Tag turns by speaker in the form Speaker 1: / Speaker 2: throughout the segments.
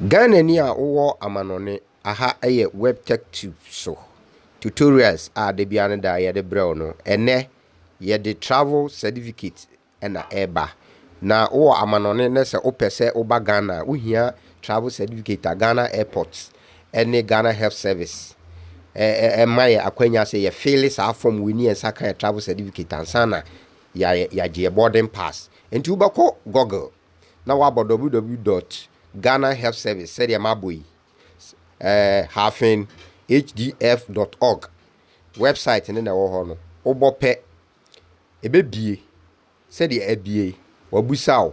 Speaker 1: Ghana ni a wo amanone aha eye web tech tube so tutorials a de bia ne da ye de brew no ene ye de travel certificate na eba na wo amanone ne se opese oba Ghana wo hia travel certificate a Ghana airports ene Ghana health service my akwanya say ye fill sa form we ni ensa kan travel certificate ansana ya je boarding pass enti ubako Google na wabo www.Ghana Health Service said ya maboy hdf.org website ne na wo ho no obope ebebie said ya ebie wabusaw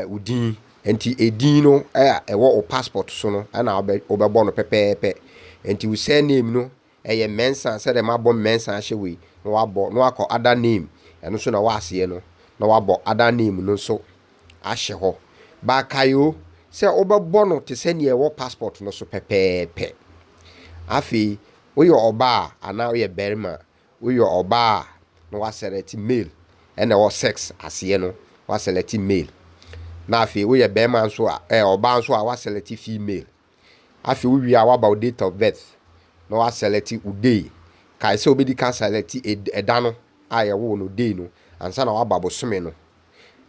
Speaker 1: udin enti edin no ewo o passport so no na obebo no pepepe enti we say name no eye mensa said ya mabo mensa hyewe no wabo no akọ other name eno so na waase no na wabo other name no so ahye ho ba kayo se obebo no te se ne ewo passport no so pepepe afi we yo oba ana we berima we yo oba no wa select male ene wo sex ase no wa select male na afi we ye berima nso oba nso a wa select female afi we wi a wa about date of birth no wa select uday kai se obedi kan select eda no a ye wo no day no ansa na wa babosome no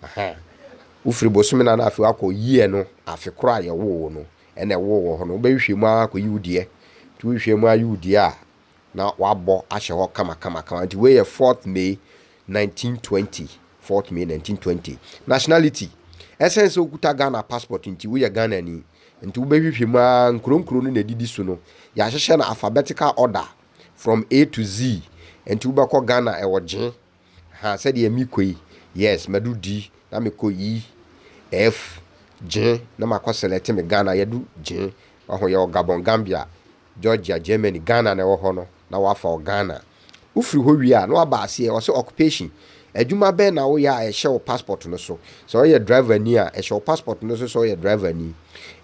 Speaker 1: aha ufiri bosome na afi akọ yie no afi kora ye wo no ene wo ho no be hwehwemu akọ yiwudie tu hwehwemu ayudie a na wabo ahye ho kama nti we ye 4th May 1920 4th May 1920 nationality essence okuta Ghana passport nti we ye Ghana ni nti wo be hwehwemu a nkronkro no na didi so no ya hyehye na alphabetical order from A to Z nti wo be ko Ghana e woje ha said ye mikoi yes madu D na meko yi F J na makọ select me Ghana yedu J oho ye Gabon Gambia Georgia Germany Ghana na wo ho no na wafa Ghana ufiri ho wi a na waba ase o se occupation adwuma be na wo ya ehye wo passport no so so ye driver ni a ehye wo passport no so ye driver ni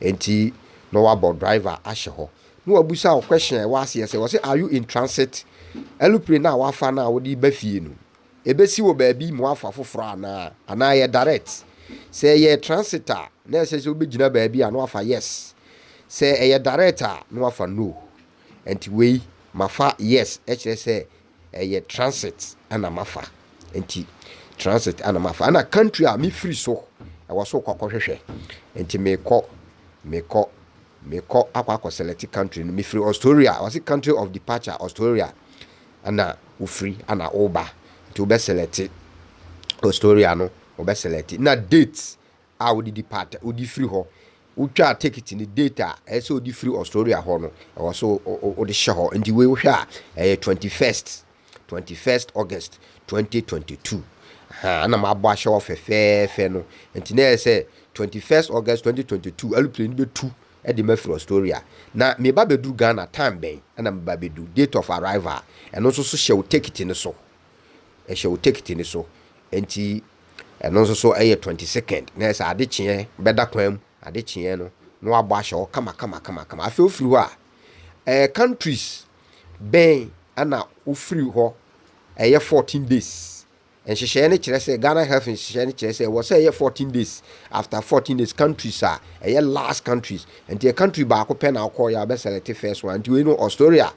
Speaker 1: enti no wabo driver ahye ho no wabusa wo question wa ase se wo se are you in transit aeroplane na wafa na wo di ba fie no ebesi wo ba bi mo afa foforo ana ye direct say ye transitor na say so begina ba bi ana afa yes say ye director no afa no enti we mafa yes ekire say ye transit ana mafa enti transit ana mafa ana country a me free so e wo so kwakwahwehwe enti meko akwa select country no me free Australia was it country of departure Australia ana ufree ana oba to be select Australia no obe select na date a wo di depart wo di free ho wo twa ticket ni data e so di free Australia ho no e wo so wo di hye ho ndi we wo hwa 21st August 2022 ha na ma bo ahye wo fefefe no nti na say 21st August 2022 aeroplane be tu e di ma free Australia na me ba bedu Ghana time ben na me ba bedu date of arrival e no so hye wo ticket ni so e hye wo ticket ni so enti eno so 22nd na say ade chie beda kwam ade chie no no abo ahye o kama afi ofiri ho a countries ben ana ofiri ho 14 days en hye ne kire say Ghana health hye ne kire say wo say 14 days after 14 days countries are last countries and the country ba ko pe na ko ya be select first one and we know Australia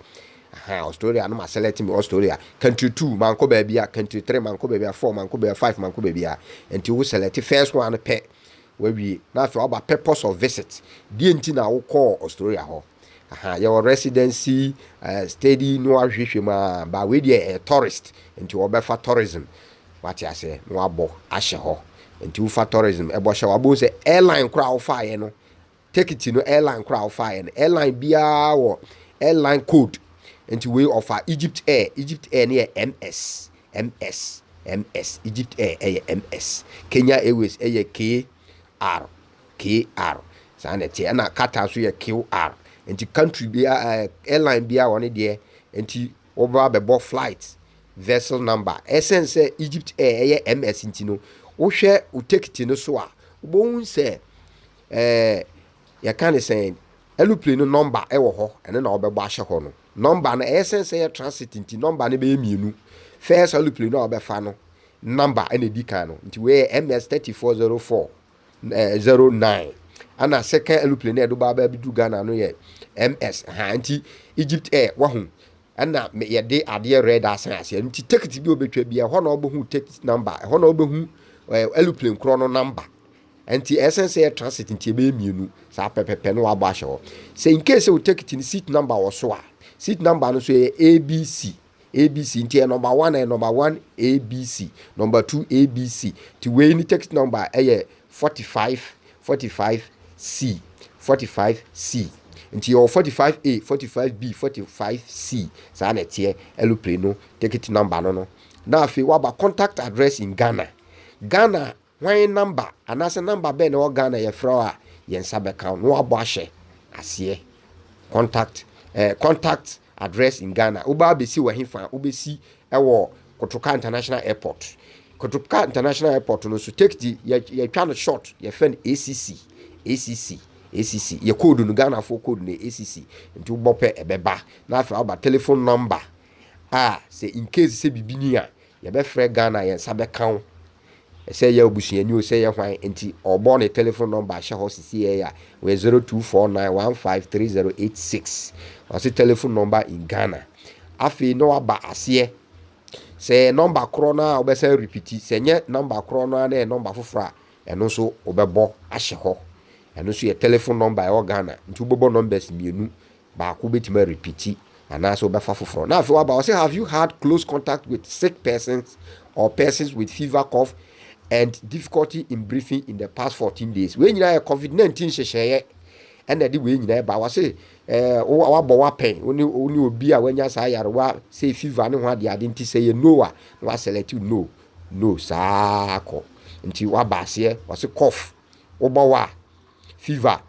Speaker 1: Australia no ma select me Australia country 2 manko ba bia country 3 manko ba bia 4 manko ba 5 manko ba bia enti wo select first one pe we na fe oba purpose of visit die enti na wo call Australia ho your residency steady no ahwehwe ma ba we dey tourist enti wo be fa tourism what you say no abo ahye ho enti wo fa tourism e bo hye wo bo say airline kra wo fa ye no ticket no airline kra wo fa ye no airline bia wo airline code enti we offer Egypt Air near MS Egypt Air MS Kenya Airways KR sanete na Qatar so QR enti country bia airline bia woni de enti oba bebo flight vessel number essence Egypt Air MS enti no wo hwe o ticket no so a wo hun se ya kan say aeroplane no number e wo ho ene na obebo ahye ho no number na essence transit nti number ne be mienu first aeroplane no obefa no number ene di kan no nti we MS 3404 09 ana second aeroplane e do ba ba bi du Ghana no ye MS anti Egypt Air wahu ana me ye de ade red asan ase anti ticket bi obetwa bi e ho na obohu ticket number e ho na obohu aeroplane kro no number anti essence air transit nti be mienu sa pepepe no aba hye ho say in case you ticket ni seat number wo so a seat number no so ABC nti number 1 and number 1 ABC number 2 ABC ti we ni ticket number 45C nti your 45A 45B 45C sa na tie aeroplane no ticket number no na afi wa ba contact address in Ghana when number anase number be na Ghana ye fra a ye nsa be count no abo ahye ase contact address in Ghana uba be si wahifa ubesi ewo Kotoka International Airport no so take the ye twa no short ye fen ACC ye code no Ghana for code no ACC nti ubope ebeba na afa aba telephone number say in case say bibini a ye be frɛ Ghana ye nsa be count say ya obusuani o say ya hwan enti obo ne telephone number hye ho sisi ya we 0249153086 o say telephone number in Ghana afi no aba ase say number krona obesa repeat say nye number krona na number fofora eno so obebo ahye ho eno so ye telephone number e Ghana nti obobo numbers mienu ba ko betima repeat ana so obefa foforo na afi waba o say have you had close contact with sick persons or persons with fever, cough and difficulty in breathing in the past 14 days. When you are COVID-19 share and the way you ba wa say wa bo wa pen oni obi a wanya sa yarewa say fever ne ho ade ade say no a wa select no sa ko nti wa ba se wa say cough wo bo wa fever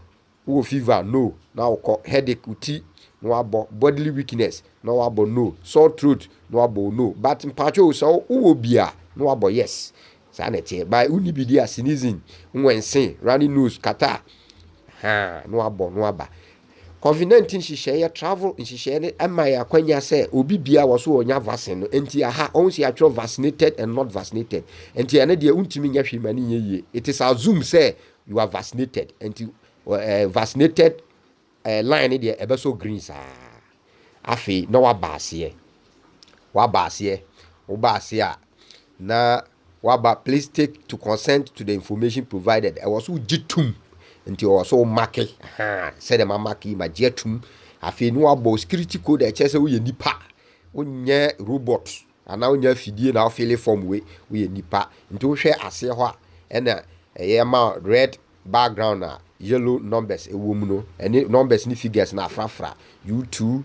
Speaker 1: no na wo headache uti no abo bodily weakness no abo no sore throat no abo no but mpacho so wo bia no abo yes sanete by unibidia sneezing nwense running nose kata no aba COVID-19 hihye travel hihye ne ama ya kwanya se obi bia wo so onya vaccine no enti aha on si atro vaccinated and not vaccinated enti ene de untimi nya hwema ne yeye it is assume say you are vaccinated enti vaccinated line de ebe so green sa afi no wa ba ase a na waba please take to consent to the information provided. I was jitum until I was so marky. Said the mamaki ma jetum. I feel no about security code. I chess we nipa. Unye robot. And now you fidie now feel form we nipa. Into share a say what and a red background yellow numbers a woman and numbers ni figures na fra U2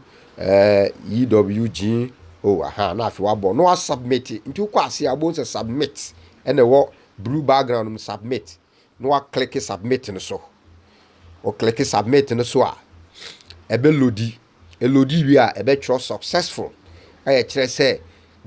Speaker 1: EWG na afi wabo no submit nti kwa se abo se submit and wo blue background submit no click submit no so o click submit no so a ebe lodi wi a ebe tro successful aye kire se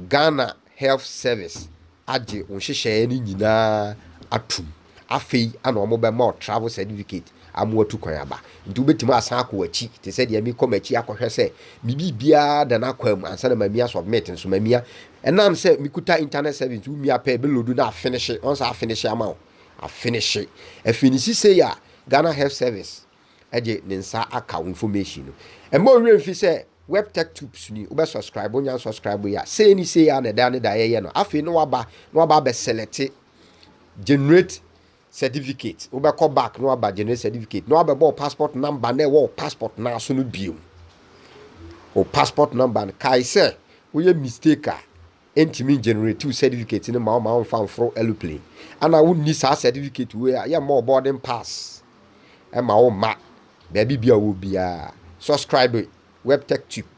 Speaker 1: Ghana Health Service age on hihye ni nyina atum afei ana omo be ma travel certificate amuatu kwan aba nti obetima asan akwachi te se de mi komachi akohwe se mi bibia da na kwam ansa na mamia submit nso mamia enam se mikuta internet service umi apa be lodu na finish once I finish ama a finish say ya Ghana Health Service eje ne nsa aka information no e mo wi mfi se web tech tubes ni ube subscribe onya subscribe ya say ya na da ye no afei no waba be select generate certificate we call back no about generate certificate no about passport number na wo passport na so no bio o passport number kai say we mistake entimi generate two certificate ni ma fan fro aeroplane ana wo ni sa certificate we ya more boarding pass e ma wo ma baby bia wo bia subscribe web tech tube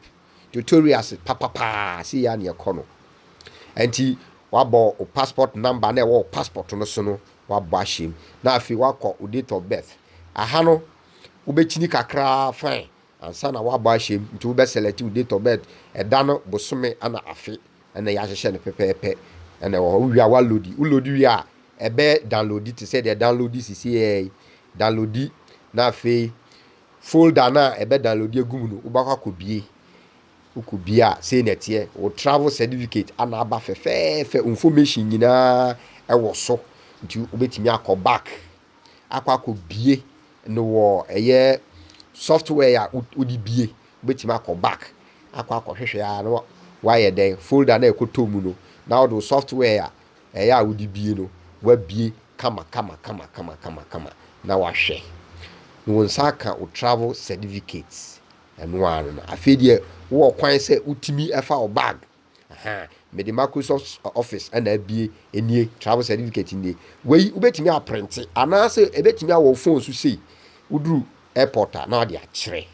Speaker 1: tutorials papa see ya na ekono enti wabo o passport number na wo passport no so no wabashim na afi wakọ date of birth aha no ubechini kakra fine ansa na wabashim nti ube select date of birth eda no bosome ana afi ana ya hyehyɛ ne pepepe ana wo wi a ulodi wi a ebe download it say the download this is download na afi folder na ebe download egum no ubakwa kobie ukubia say netie o travel certificate ana aba fe information nyina ewo so nti obetimi akọ back akọ bie no wo eye software ya udi bie betimi akọ back akọ hwehwe ya no why den folder na ekoto mu no na wo software ya eye udi bie no wa bie kama na wa hwe no nsaka o travel certificates eno anu na afedie wo kwan se utimi efa o bag me the Microsoft Office and abie enie travel certificate nie we ubetimi a print anase ebetimi a wo phone so sei uduru airport na ode a kire